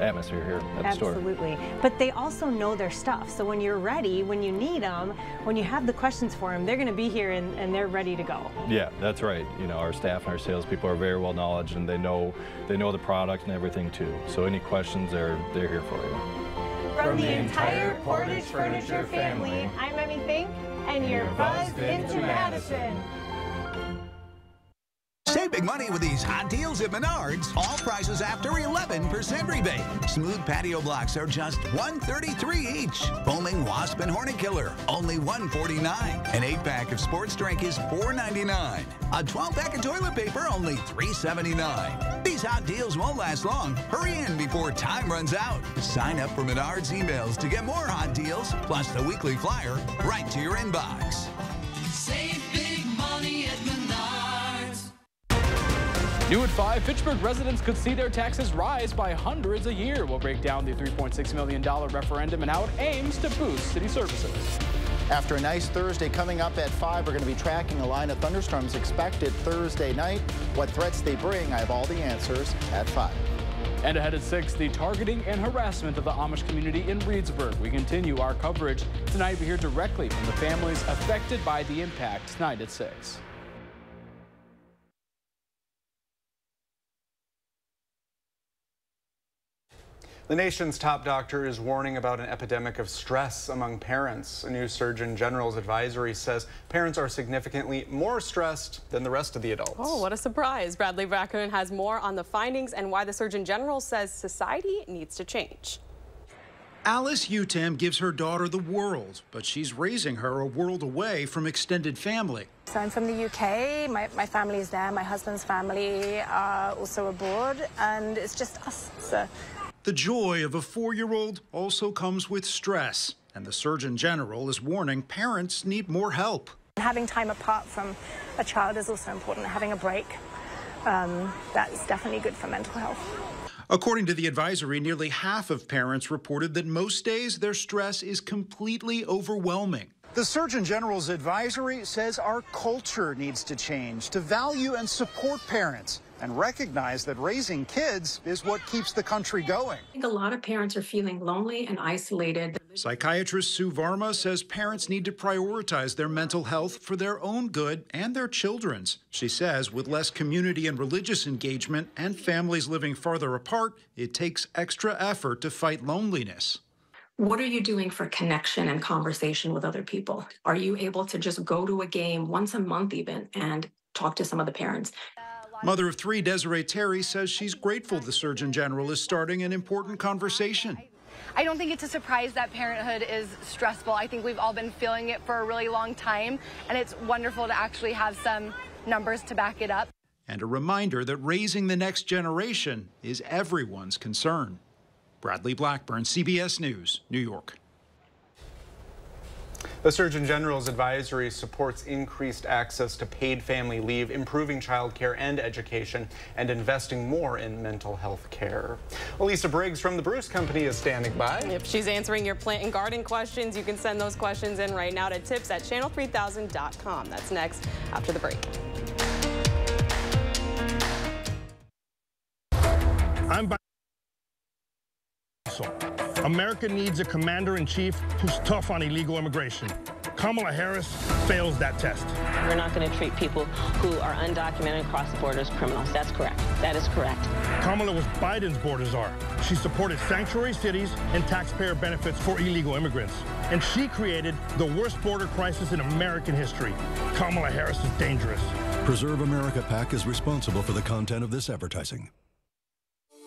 atmosphere here at the store. Absolutely. But they also know their stuff. So when you're ready, when you need them, when you have the questions for them, they're going to be here and they're ready to go. Yeah, that's right. You know, our staff and our salespeople are very well knowledgeable, and they know the product and everything too. So any questions, they're here for you. From the entire Portage Furniture family, I'm Emmy Fink, and you're buzzed into Madison. Save big money with these hot deals at Menards. All prices after 11% rebate. Smooth patio blocks are just $133 each. Foaming Wasp and Hornet Killer, only $149. An 8-pack of sports drink is $4.99. A 12-pack of toilet paper, only $3.79. These hot deals won't last long. Hurry in before time runs out. Sign up for Menards emails to get more hot deals, plus the weekly flyer right to your inbox. Save big money at Menards. New at 5, Fitchburg residents could see their taxes rise by hundreds a year. We'll break down the $3.6 million referendum and how it aims to boost city services. After a nice Thursday, coming up at 5, we're going to be tracking a line of thunderstorms expected Thursday night. What threats they bring, I have all the answers at 5. And ahead at 6, the targeting and harassment of the Amish community in Reedsburg. We continue our coverage. Tonight we hear directly from the families affected by the impact. Tonight at 6. The nation's top doctor is warning about an epidemic of stress among parents. A new Surgeon General's advisory says parents are significantly more stressed than the rest of the adults. Oh, what a surprise. Bradley Bracken has more on the findings and why the Surgeon General says society needs to change. Alice Utam gives her daughter the world, but she's raising her a world away from extended family. So I'm from the UK, my family is there, my husband's family are also abroad, and it's just us. So. The joy of a 4-year-old also comes with stress, and the Surgeon General is warning parents need more help. Having time apart from a child is also important, having a break. That's definitely good for mental health. According to the advisory, nearly half of parents reported that most days their stress is completely overwhelming. The Surgeon General's advisory says our culture needs to change to value and support parents and recognize that raising kids is what keeps the country going. I think a lot of parents are feeling lonely and isolated. Psychiatrist Sue Varma says parents need to prioritize their mental health for their own good and their children's. She says with less community and religious engagement and families living farther apart, it takes extra effort to fight loneliness. What are you doing for connection and conversation with other people? Are you able to just go to a game once a month even and talk to some of the parents? Mother of 3, Desiree Terry, says she's grateful the Surgeon General is starting an important conversation. I don't think it's a surprise that parenthood is stressful. I think we've all been feeling it for a really long time, and it's wonderful to actually have some numbers to back it up. And a reminder that raising the next generation is everyone's concern. Bradley Blackburn, CBS News, New York. The Surgeon General's advisory supports increased access to paid family leave, improving child care and education, and investing more in mental health care. Lisa Briggs from the Bruce Company is standing by. If she's answering your plant and garden questions, you can send those questions in right now to tips@channel3000.com. That's next after the break. America needs a commander-in-chief who's tough on illegal immigration. Kamala Harris fails that test. We're not going to treat people who are undocumented across the border as criminals. That's correct. That is correct. Kamala was Biden's border czar. She supported sanctuary cities and taxpayer benefits for illegal immigrants. And she created the worst border crisis in American history. Kamala Harris is dangerous. Preserve America PAC is responsible for the content of this advertising.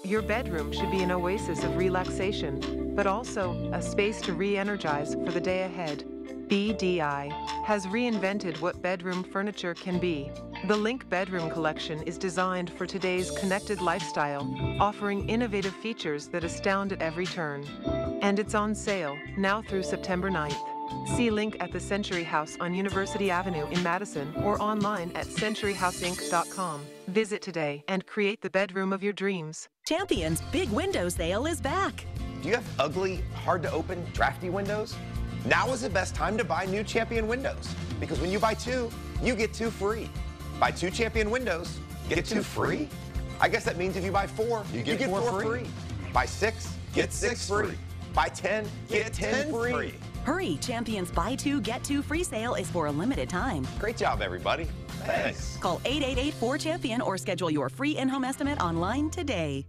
Your bedroom should be an oasis of relaxation, but also a space to re-energize for the day ahead. BDI has reinvented what bedroom furniture can be. The Link Bedroom Collection is designed for today's connected lifestyle, offering innovative features that astound at every turn. And it's on sale now through September 9th. See Link at the Century House on University Avenue in Madison or online at centuryhouseinc.com. Visit today and create the bedroom of your dreams. Champion's Big Window Sale is back. Do you have ugly, hard-to-open, drafty windows? Now is the best time to buy new Champion windows, because when you buy 2, you get 2 free. Buy 2 Champion windows, get 2 free? I guess that means if you buy 4, you get 4 free. Buy 6, get 6 free. Buy 10, get 10 free. Hurry, Champion's Buy 2, Get 2 free sale is for a limited time. Great job, everybody. Thanks. Call 888-4CHAMPION or schedule your free in-home estimate online today.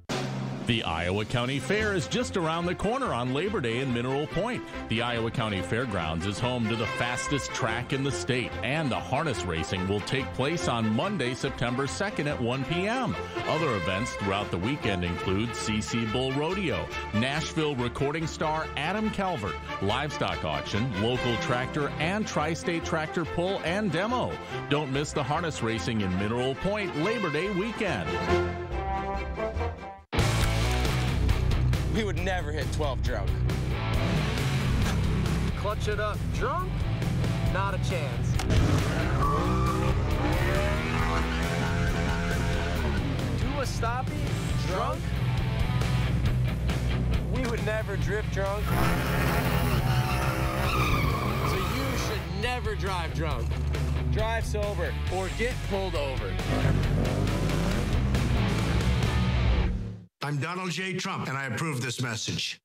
The Iowa County Fair is just around the corner on Labor Day in Mineral Point. The Iowa County Fairgrounds is home to the fastest track in the state, and the harness racing will take place on Monday, September 2nd at 1 p.m. Other events throughout the weekend include CC Bull Rodeo, Nashville recording star Adam Calvert, livestock auction, local tractor and tri-state tractor pull and demo. Don't miss the harness racing in Mineral Point Labor Day weekend. We would never hit 12 drunk. Clutch it up drunk? Not a chance. Do a stoppie drunk? We would never drift drunk. So you should never drive drunk. Drive sober or get pulled over. I'm Donald J. Trump, and I approve this message.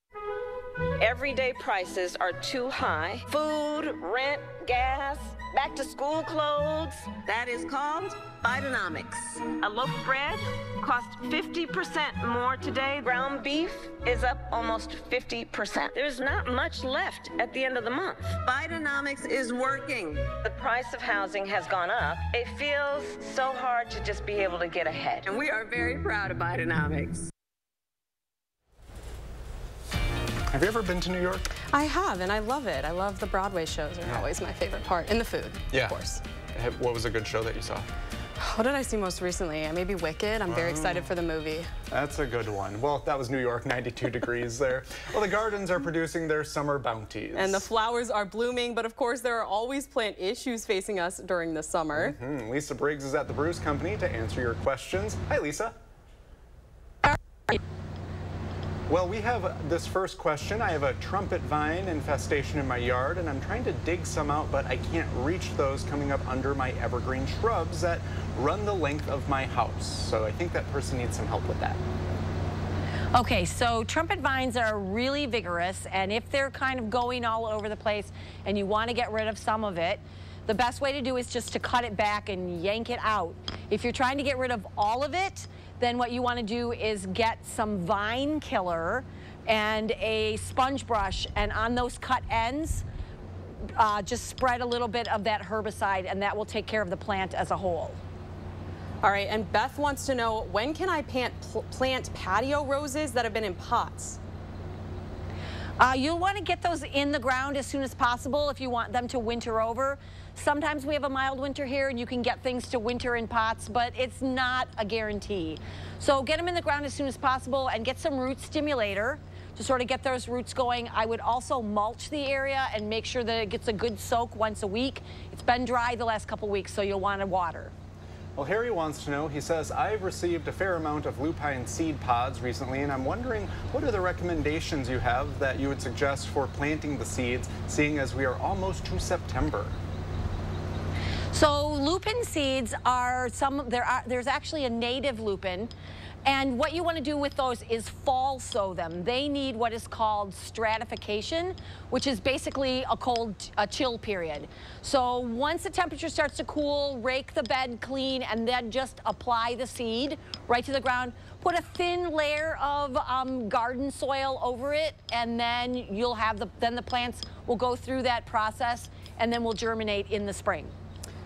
Everyday prices are too high. Food, rent, gas, back to school clothes. That is called Bidenomics. A loaf of bread costs 50% more today. Ground beef is up almost 50%. There's not much left at the end of the month. Bidenomics is working. The price of housing has gone up. It feels so hard to just be able to get ahead. And we are very proud of Bidenomics. Have you ever been to New York? I have, and I love it. I love the Broadway shows are always my favorite part, and the food, of course. What was a good show that you saw? What did I see most recently? Maybe Wicked. I'm very excited for the movie. That's a good one. Well, that was New York, 92 degrees there. Well, the gardens are producing their summer bounties. And the flowers are blooming, but of course there are always plant issues facing us during the summer. Lisa Briggs is at the Bruce Company to answer your questions. Hi, Lisa. Well, we have this first question. I have a trumpet vine infestation in my yard, and I'm trying to dig some out, but I can't reach those coming up under my evergreen shrubs that run the length of my house. So I think that person needs some help with that. Okay, so trumpet vines are really vigorous, and if they're kind of going all over the place and you want to get rid of some of it, the best way to do is just to cut it back and yank it out. If you're trying to get rid of all of it, then what you want to do is get some vine killer and a sponge brush, and on those cut ends, just spread a little bit of that herbicide, and that will take care of the plant as a whole. All right, and Beth wants to know, when can I plant patio roses that have been in pots? You'll want to get those in the ground as soon as possible if you want them to winter over. Sometimes we have a mild winter here and you can get things to winter in pots, but it's not a guarantee. So get them in the ground as soon as possible and get some root stimulator to sort of get those roots going. I would also mulch the area and make sure that it gets a good soak once a week. It's been dry the last couple weeks, so you'll want to water. Well, Harry wants to know, he says, I've received a fair amount of lupine seed pods recently, and I'm wondering what are the recommendations you have that you would suggest for planting the seeds, seeing as we are almost to September? So lupin seeds are there's actually a native lupin, and what you want to do with those is fall sow them. They need what is called stratification, which is basically a chill period. So once the temperature starts to cool, rake the bed clean, and then just apply the seed right to the ground. Put a thin layer of garden soil over it, and then you'll have the plants will go through that process, and then will germinate in the spring.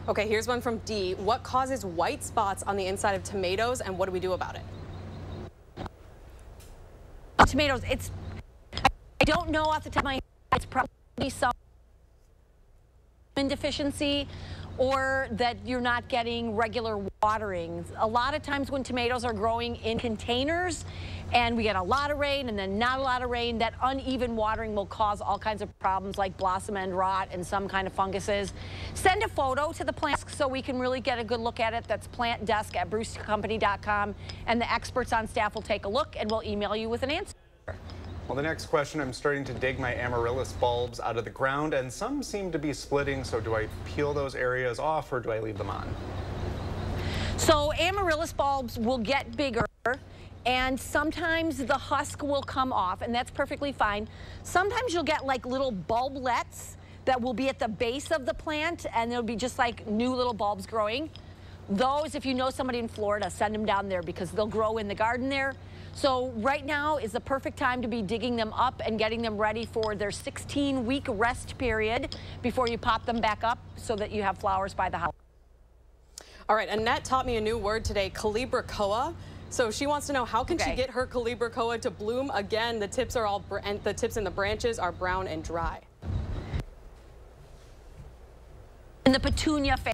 Okay, here's one from Dee. What causes white spots on the inside of tomatoes, and what do we do about it? Tomatoes, I don't know off the top of my head, it's probably some deficiency or that you're not getting regular watering. A lot of times when tomatoes are growing in containers and we get a lot of rain and then not a lot of rain, that uneven watering will cause all kinds of problems like blossom end rot and some kind of funguses. Send a photo to the plant so we can really get a good look at it. That's plantdesk@brucecompany.com, and the experts on staff will take a look and we'll email you with an answer. Well, the next question, I'm starting to dig my amaryllis bulbs out of the ground, and some seem to be splitting, so do I peel those areas off or do I leave them on? So amaryllis bulbs will get bigger, and sometimes the husk will come off, and that's perfectly fine. Sometimes you'll get like little bulblets that will be at the base of the plant, and they'll be just like new little bulbs growing. Those, if you know somebody in Florida, send them down there because they'll grow in the garden there. So right now is the perfect time to be digging them up and getting them ready for their 16-week rest period before you pop them back up so that you have flowers by the house. All right, Annette taught me a new word today, calibrachoa. So she wants to know, how can she get her calibrachoa to bloom again? The tips are all, and the tips and the branches are brown and dry. In the petunia family,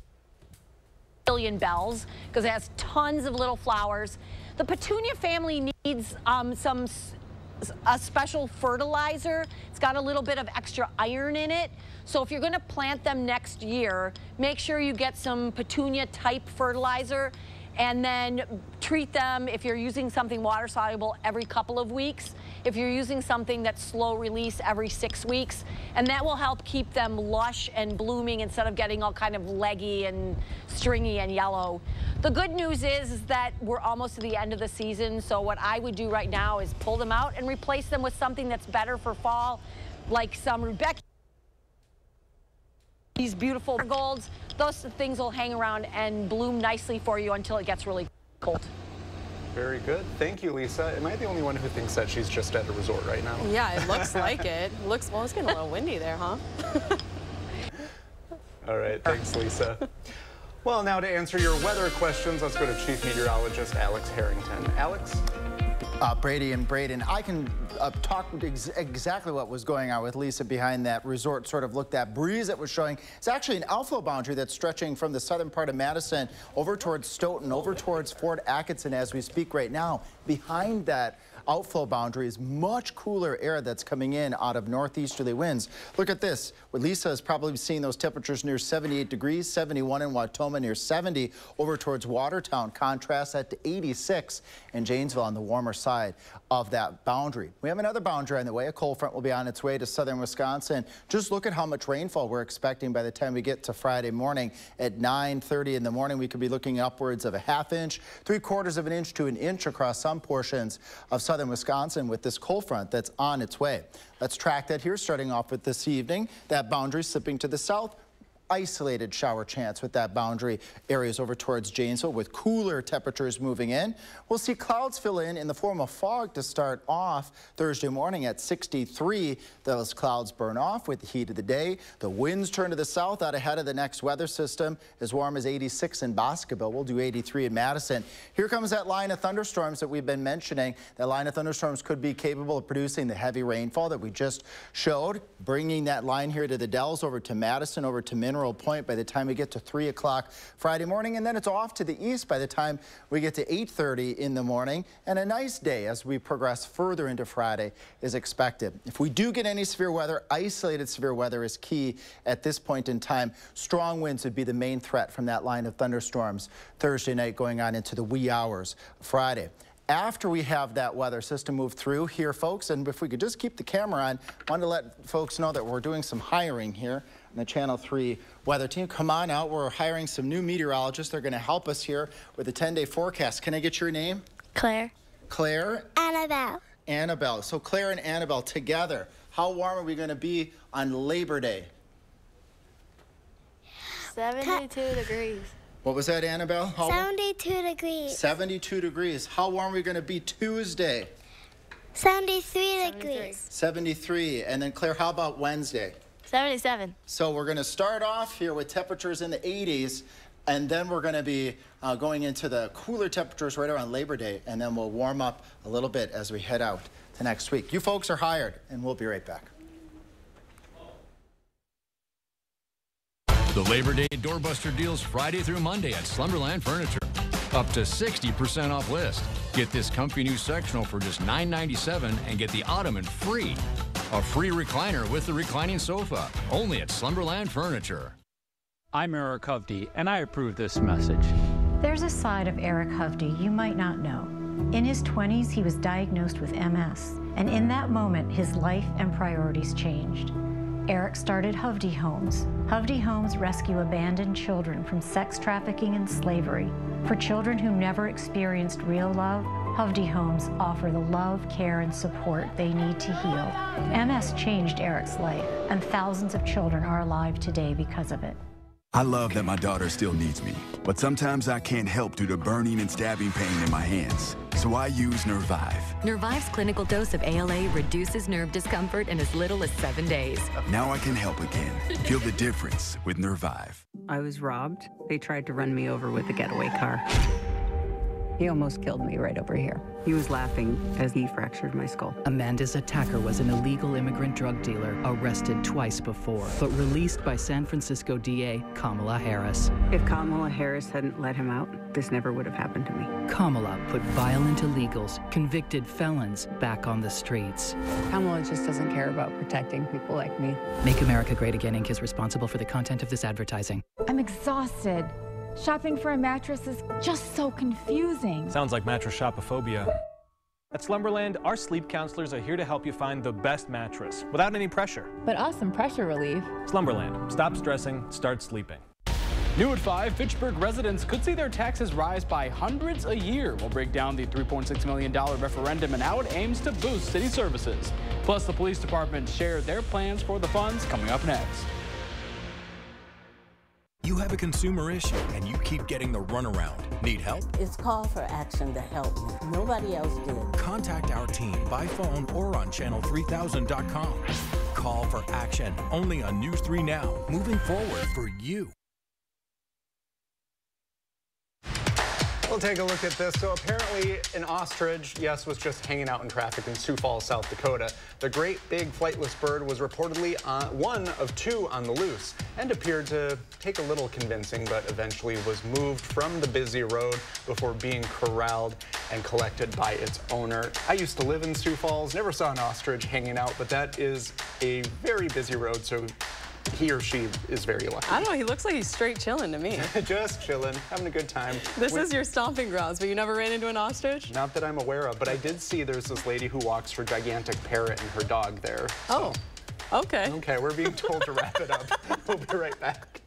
billion bells, because it has tons of little flowers. The petunia family needs a special fertilizer. It's got a little bit of extra iron in it. So if you're going to plant them next year, make sure you get some petunia type fertilizer and then treat them, if you're using something water soluble, every couple of weeks. If you're using something that's slow release, every 6 weeks. And that will help keep them lush and blooming instead of getting all kind of leggy and stringy and yellow. The good news is that we're almost to the end of the season, so what I would do right now is pull them out and replace them with something that's better for fall, like some Rebecca. These beautiful golds, those things will hang around and bloom nicely for you until it gets really cold. Very good. Thank you, Lisa. Am I the only one who thinks that she's just at a resort right now? Yeah, it looks like it. Looks, well, it's getting a little windy there, huh? All right, thanks, Lisa. Well, now to answer your weather questions, let's go to Chief Meteorologist Alex Harrington. Alex? Brady and Braden, I can talk exactly what was going on with Lisa behind that resort sort of look. That breeze that was showing, it's actually an outflow boundary that's stretching from the southern part of Madison over towards Stoughton, over towards Fort Atkinson as we speak right now. Behind that outflow boundary is much cooler air that's coming in out of northeasterly winds. Look at this. Where Lisa is probably seeing those temperatures near 78 degrees, 71 in Wautoma, near 70 over towards Watertown. Contrast that to 86 in Janesville on the warmer side of that boundary. We have another boundary on the way. A cold front will be on its way to southern Wisconsin. Just look at how much rainfall we're expecting by the time we get to Friday morning. At 9:30 in the morning, we could be looking upwards of a ½ inch, 3/4 of an inch to an inch across some portions of southern Wisconsin with this cold front that's on its way. Let's track that here, starting off with this evening. That boundary slipping to the south. Isolated shower chance with that boundary areas over towards Janesville with cooler temperatures moving in. We'll see clouds fill in the form of fog to start off Thursday morning at 63. Those clouds burn off with the heat of the day. The winds turn to the south out ahead of the next weather system. As warm as 86 in Boscoville. We'll do 83 in Madison. Here comes that line of thunderstorms that we've been mentioning. That line of thunderstorms could be capable of producing the heavy rainfall that we just showed. Bringing that line here to the Dells, over to Madison, over to Mineral Point by the time we get to 3 o'clock Friday morning, and then it's off to the east by the time we get to 8:30 in the morning. And a nice day as we progress further into Friday is expected. If we do get any severe weather, isolated severe weather is key at this point in time. Strong winds would be the main threat from that line of thunderstorms Thursday night going on into the wee hours Friday. After we have that weather system move through here, folks, and if we could just keep the camera on, I wanted to let folks know that we're doing some hiring here on the Channel 3 weather team. Come on out. We're hiring some new meteorologists. They're going to help us here with a 10-day forecast. Can I get your name? Claire. Claire? Annabelle. Annabelle. So Claire and Annabelle together. How warm are we going to be on Labor Day? 72 degrees. What was that, Annabelle? 72 degrees. 72 degrees. How warm are we going to be Tuesday? 73 degrees. 73. And then, Claire, how about Wednesday? 77. So we're going to start off here with temperatures in the 80s, and then we're going to be going into the cooler temperatures right around Labor Day, and then we'll warm up a little bit as we head out to next week. You folks are hired, and we'll be right back. The Labor Day doorbuster deals Friday through Monday at Slumberland Furniture. Up to 60% off list. Get this comfy new sectional for just $9.97 and get the ottoman free. A free recliner with the reclining sofa. Only at Slumberland Furniture. I'm Eric Hovde, and I approve this message. There's a side of Eric Hovde you might not know. In his 20s, he was diagnosed with MS, and in that moment, his life and priorities changed. Eric started Hovde Homes. Hovde Homes rescue abandoned children from sex trafficking and slavery. For children who never experienced real love, Hovde Homes offer the love, care, and support they need to heal. MS changed Eric's life, and thousands of children are alive today because of it. I love that my daughter still needs me, but sometimes I can't help due to burning and stabbing pain in my hands. So I use Nervive. Nervive's clinical dose of ALA reduces nerve discomfort in as little as 7 days. Now I can help again. Feel the difference with Nervive. I was robbed. They tried to run me over with a getaway car. He almost killed me right over here. He was laughing as he fractured my skull. Amanda's attacker was an illegal immigrant drug dealer arrested twice before, but released by San Francisco DA Kamala Harris. If Kamala Harris hadn't let him out, this never would have happened to me. Kamala put violent illegals, convicted felons, back on the streets. Kamala just doesn't care about protecting people like me. Make America Great Again Inc. is responsible for the content of this advertising. I'm exhausted. Shopping for a mattress is just so confusing. Sounds like mattress shopophobia. At Slumberland, our sleep counselors are here to help you find the best mattress without any pressure. But awesome pressure relief. Slumberland. Stop stressing, start sleeping. New at 5, Fitchburg residents could see their taxes rise by hundreds a year. We'll break down the $3.6 million referendum and how it aims to boost city services. Plus, the police department shared their plans for the funds coming up next. You have a consumer issue and you keep getting the runaround. Need help? It's called for action to help me. Nobody else did. Contact our team by phone or on channel3000.com. Call for action only on News 3 Now. Moving forward for you. We'll take a look at this. So apparently an ostrich, yes, was just hanging out in traffic in Sioux Falls, South Dakota. The great big flightless bird was reportedly one of two on the loose and appeared to take a little convincing, but eventually was moved from the busy road before being corralled and collected by its owner. I used to live in Sioux Falls, never saw an ostrich hanging out, but that is a very busy road, so he or she is very lucky. I don't know, he looks like he's straight chilling to me. Just chilling, having a good time. This is your stomping grounds, but you never ran into an ostrich? Not that I'm aware of, but I did see there's this lady who walks her gigantic parrot and her dog there. So. Oh, okay. Okay, we're being told to wrap it up. We'll be right back.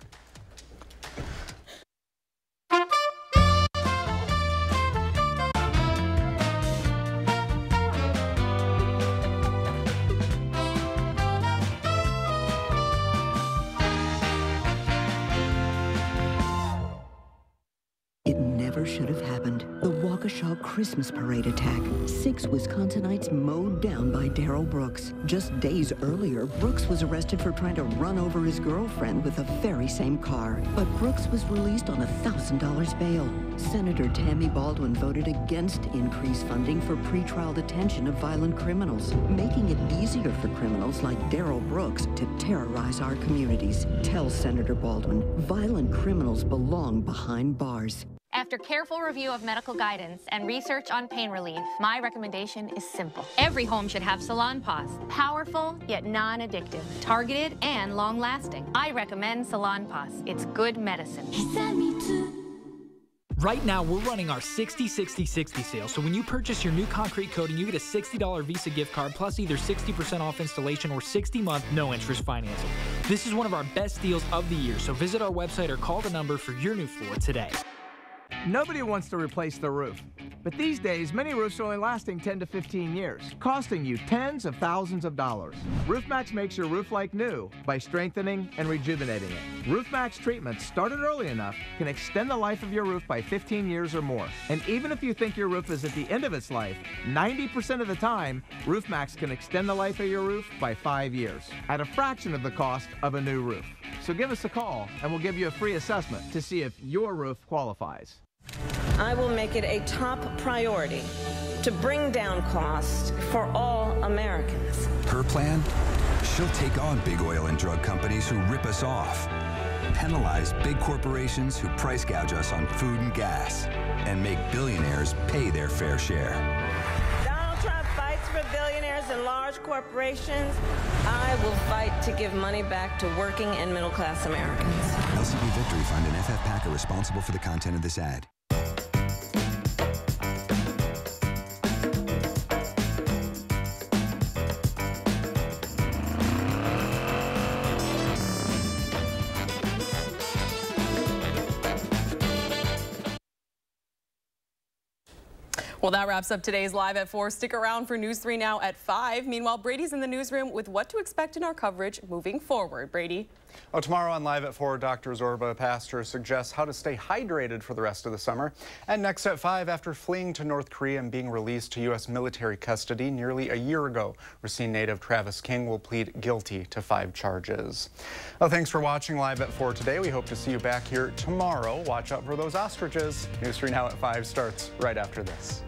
Should have happened. The Waukesha Christmas Parade attack. 6 Wisconsinites mowed down by Darrell Brooks. Just days earlier, Brooks was arrested for trying to run over his girlfriend with the very same car. But Brooks was released on $1,000 bail. Senator Tammy Baldwin voted against increased funding for pretrial detention of violent criminals, making it easier for criminals like Darrell Brooks to terrorize our communities. Tell Senator Baldwin, violent criminals belong behind bars. After careful review of medical guidance and research on pain relief, my recommendation is simple. Every home should have Salon Paws. Powerful, yet non-addictive. Targeted and long-lasting. I recommend Salon Paws. It's good medicine. Right now, we're running our 60-60-60 sale. So when you purchase your new concrete coating, you get a $60 Visa gift card plus either 60% off installation or 60-month no-interest financing. This is one of our best deals of the year. So visit our website or call the number for your new floor today. Nobody wants to replace the roof, but these days many roofs are only lasting 10 to 15 years, costing you tens of thousands of dollars. RoofMax makes your roof like new by strengthening and rejuvenating it. RoofMax treatments, started early enough, can extend the life of your roof by 15 years or more. And even if you think your roof is at the end of its life, 90% of the time, RoofMax can extend the life of your roof by 5 years at a fraction of the cost of a new roof. So give us a call and we'll give you a free assessment to see if your roof qualifies. I will make it a top priority to bring down costs for all Americans. Her plan? She'll take on big oil and drug companies who rip us off, penalize big corporations who price gouge us on food and gas, and make billionaires pay their fair share. Donald Trump fights for billionaires and large corporations. I will fight to give money back to working and middle-class Americans. LCP Victory Fund and FF PAC are responsible for the content of this ad. Well, that wraps up today's Live at 4. Stick around for News 3 Now at 5. Meanwhile, Brady's in the newsroom with what to expect in our coverage moving forward. Brady? Well, tomorrow on Live at 4, Dr. Zorba Pastor suggests how to stay hydrated for the rest of the summer. And next at 5, after fleeing to North Korea and being released to U.S. military custody nearly a year ago, Racine native Travis King will plead guilty to 5 charges. Well, thanks for watching Live at 4 today. We hope to see you back here tomorrow. Watch out for those ostriches. News 3 Now at 5 starts right after this.